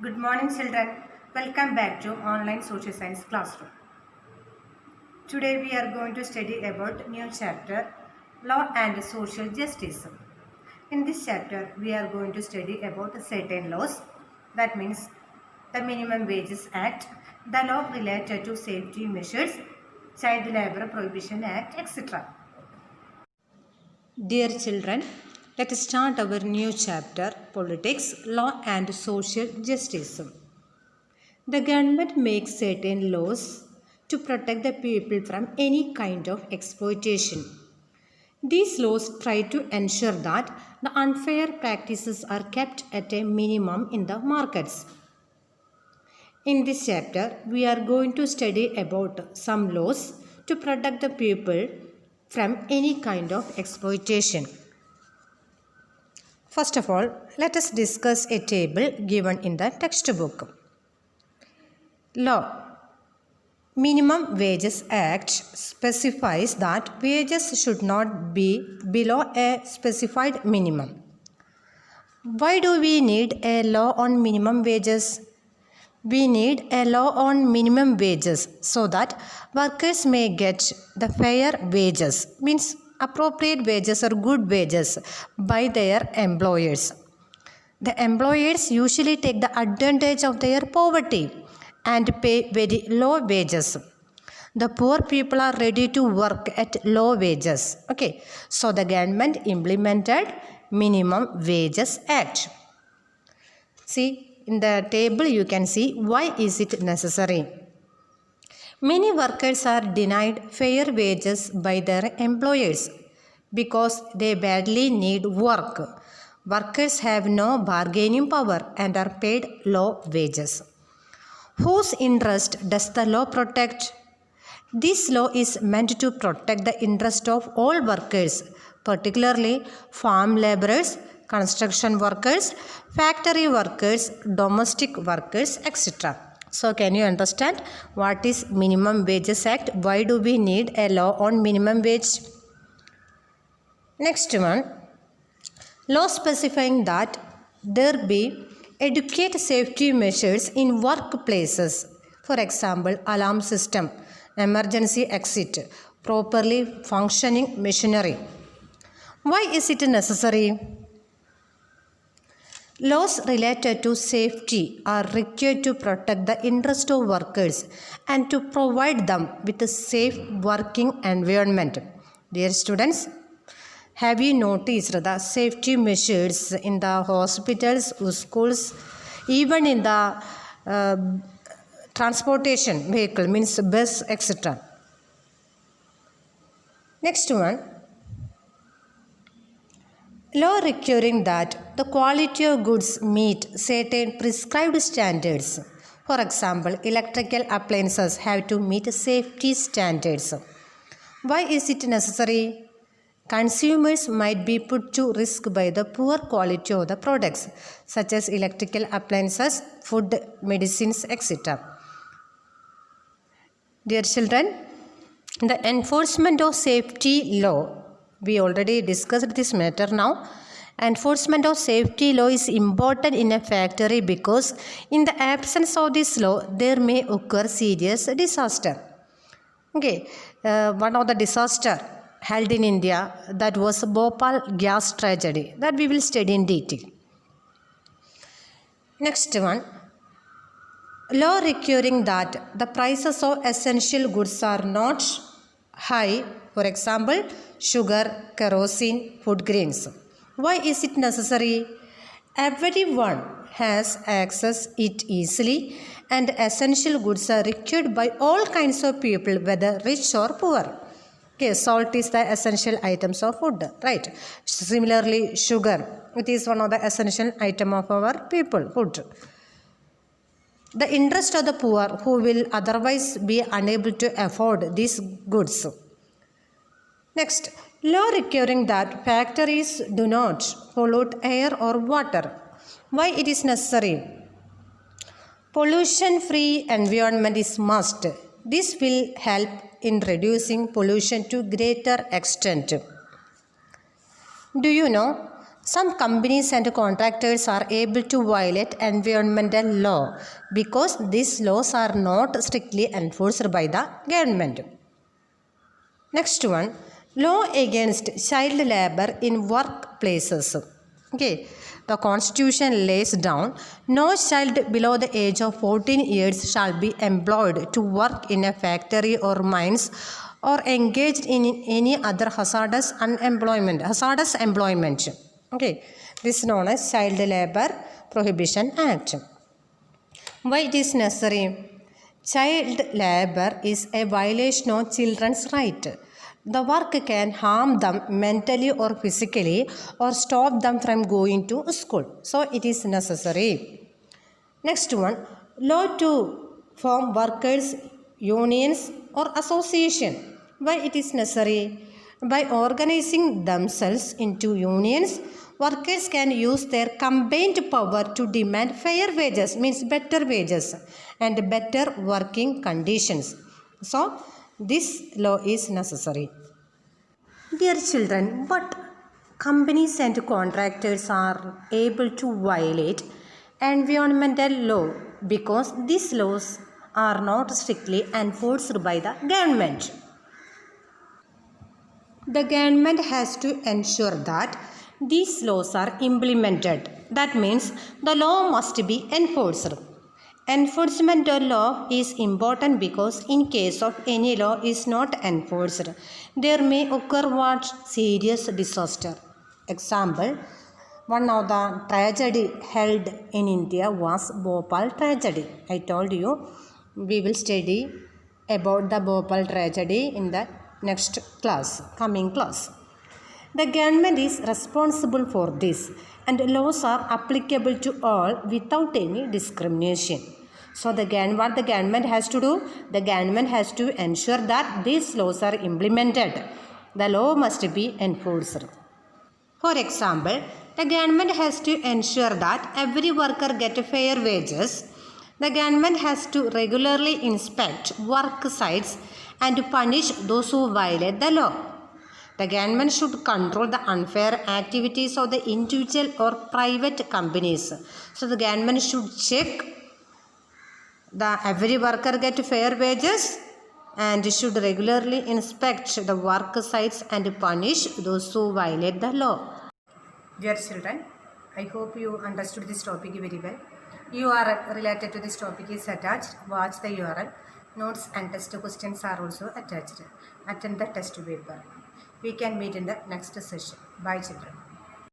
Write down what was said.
Good morning children. Welcome back to online social science classroom. Today we are going to study about new chapter Law and Social Justice. In this chapter we are going to study about certain laws, that means the Minimum Wages Act, the law related to safety measures, Child Labor Prohibition Act, etc. Dear children, let us start our new chapter Politics, Law and Social Justice. The government makes certain laws to protect the people from any kind of exploitation. These laws try to ensure that the unfair practices are kept at a minimum in the markets. In this chapter, we are going to study about some laws to protect the people from any kind of exploitation. First of all, let us discuss a table given in the textbook. Law. Minimum Wages Act specifies that wages should not be below a specified minimum. Why do we need a law on minimum wages? We need a law on minimum wages so that workers may get the fair wages, means appropriate wages or good wages by their employers. The employers usually take the advantage of their poverty and pay very low wages. The poor people are ready to work at low wages. Okay, so the government implemented Minimum Wages Act. See, in the table you can see why is it necessary. Many workers are denied fair wages by their employers because they badly need work. Workers have no bargaining power and are paid low wages. Whose interest does the law protect? This law is meant to protect the interest of all workers, particularly farm laborers, construction workers, factory workers, domestic workers, etc. So, can you understand what is Minimum Wages Act? Why do we need a law on minimum wage? Next one, law specifying that there be adequate safety measures in workplaces. For example, alarm system, emergency exit, properly functioning machinery. Why is it necessary? Laws related to safety are required to protect the interest of workers and to provide them with a safe working environment. Dear students, have you noticed the safety measures in the hospitals, schools, even in the transportation vehicle, means bus, etc. Next one, law requiring that the quality of goods meet certain prescribed standards. For example, electrical appliances have to meet safety standards. Why is it necessary? Consumers might be put to risk by the poor quality of the products, such as electrical appliances, food, medicines, etc. Dear children, the enforcement of safety law, we already discussed this matter now. Enforcement of safety law is important in a factory because in the absence of this law, there may occur serious disaster. Okay, one of the disaster held in India, that was Bhopal gas tragedy, that we will study in detail. Next one, law requiring that the prices of essential goods are not high, for example, sugar, kerosene, food grains. Why is it necessary? Everyone has access it easily and essential goods are required by all kinds of people, whether rich or poor. Okay, salt is the essential items of food, right? Similarly, sugar, it is one of the essential item of our people, food. The interest of the poor who will otherwise be unable to afford these goods. Next, law requiring that factories do not pollute air or water. Why it is necessary? Pollution-free environment is must. This will help in reducing pollution to greater extent. Do you know Some companies and contractors are able to violate environmental law because these laws are not strictly enforced by the government. Next one, law against child labor in workplaces. Okay, the Constitution lays down no child below the age of 14 years shall be employed to work in a factory or mines or engaged in any other hazardous employment. Okay, this is known as Child Labor Prohibition Act. Why it is necessary? Child labor is a violation of children's right. The work can harm them mentally or physically or stop them from going to school. So it is necessary. Next one, law to form workers' unions or association. Why it is necessary? By organizing themselves into unions, workers can use their combined power to demand fair wages, means better wages and better working conditions. So, this law is necessary. Dear children, what companies and contractors are able to violate environmental law because these laws are not strictly enforced by the government. The government has to ensure that these laws are implemented. That means the law must be enforced. Enforcement of law is important because in case of any law is not enforced, there may occur what? Serious disaster. Example, one of the tragedy held in India was Bhopal tragedy. I told you we will study about the Bhopal tragedy in the next class, coming class. The government is responsible for this and laws are applicable to all without any discrimination. So what the government has to do? The government has to ensure that these laws are implemented. The law must be enforced. For example, the government has to ensure that every worker gets fair wages. The government has to regularly inspect work sites and punish those who violate the law. The government should control the unfair activities of the individual or private companies. So the government should check that every worker get fair wages and should regularly inspect the work sites and punish those who violate the law. Dear children, I hope you understood this topic very well. URL related to this topic is attached. Watch the URL. Notes and test questions are also attached. Attend the test paper. We can meet in the next session. Bye children.